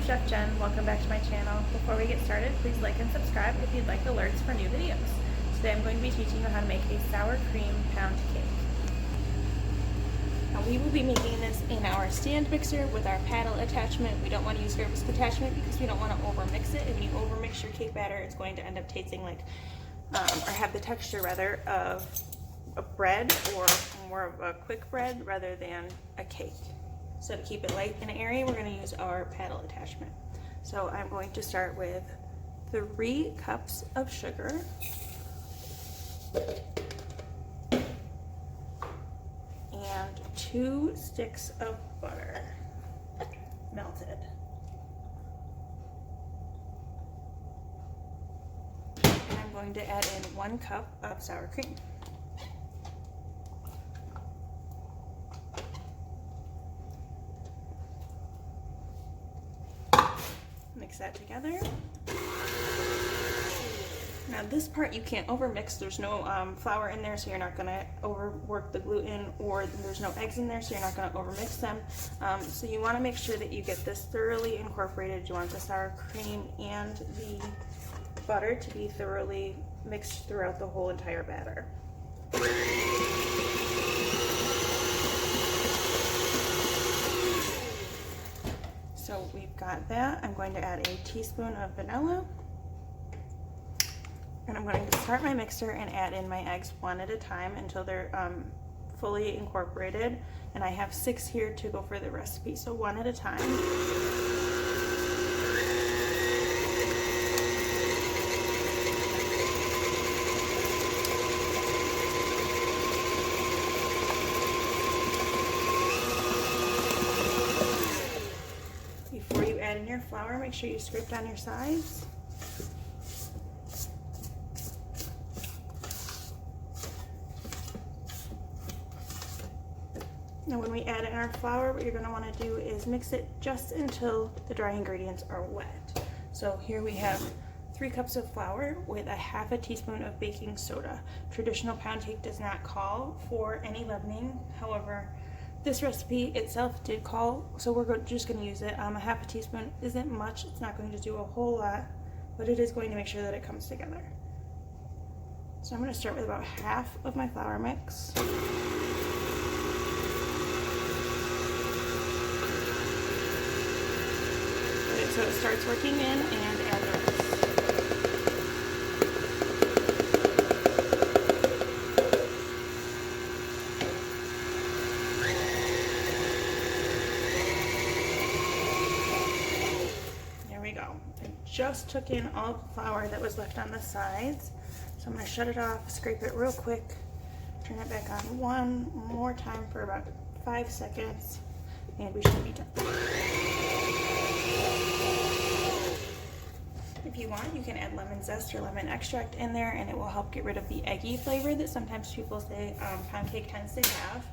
Chef Jen. Welcome back to my channel. Before we get started, please like and subscribe if you'd like alerts for new videos. Today I'm going to be teaching you how to make a sour cream pound cake. Now we will be making this in our stand mixer with our paddle attachment. We don't want to use your whisk attachment because we don't want to overmix it. If you overmix your cake batter, it's going to end up tasting like, or have the texture rather, of a bread or more of a quick bread rather than a cake. So to keep it light and airy, we're going to use our paddle attachment. So I'm going to start with 3 cups of sugar, and 2 sticks of butter, melted. And I'm going to add in 1 cup of sour cream. Mix that together. Now this part you can't overmix. There's no flour in there, so you're not going to overwork the gluten, or there's no eggs in there, so you're not going to overmix them. So you want to make sure that you get this thoroughly incorporated. You want the sour cream and the butter to be thoroughly mixed throughout the whole entire batter. So we've got that. I'm going to add a teaspoon of vanilla. And I'm going to start my mixer and add in my eggs one at a time until they're fully incorporated. And I have 6 here to go for the recipe, so one at a time. Before you add in your flour, make sure you scrape down your sides. Now when we add in our flour, what you're going to want to do is mix it just until the dry ingredients are wet. So here we have 3 cups of flour with a ½ teaspoon of baking soda. Traditional pound cake does not call for any leavening. However, this recipe itself did call, so we're just going to use it. A ½ teaspoon isn't much. It's not going to do a whole lot, but it is going to make sure that it comes together. So I'm going to start with about half of my flour mix. So it starts working in, and add the rest. There we go. I just took in all the flour that was left on the sides. So I'm going to shut it off, scrape it real quick, turn it back on one more time for about 5 seconds, and we should be done. If you want, you can add lemon zest or lemon extract in there, and it will help get rid of the eggy flavor that sometimes people say pound cake tends to have.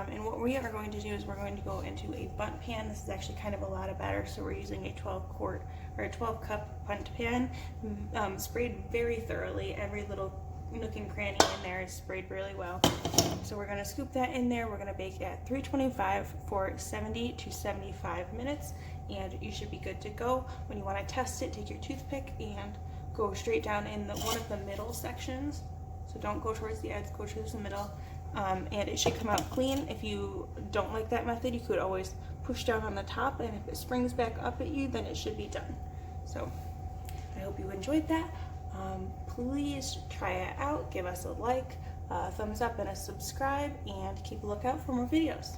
And what we are going to do is we're going to go into a bundt pan. This is actually kind of a lot of batter, so we're using a 12 cup bundt pan, sprayed very thoroughly. Every little nook and cranny in there is sprayed really well. So we're going to scoop that in there. We're going to bake at 325 for 70 to 75 minutes, and you should be good to go. When you want to test it, take your toothpick and go straight down in one of the middle sections. So don't go towards the edge, go towards the middle, and it should come out clean. If you don't like that method, you could always push down on the top, and if it springs back up at you, then it should be done. So I hope you enjoyed that. Please try it out, give us a like, thumbs up, and a subscribe, and keep a lookout for more videos.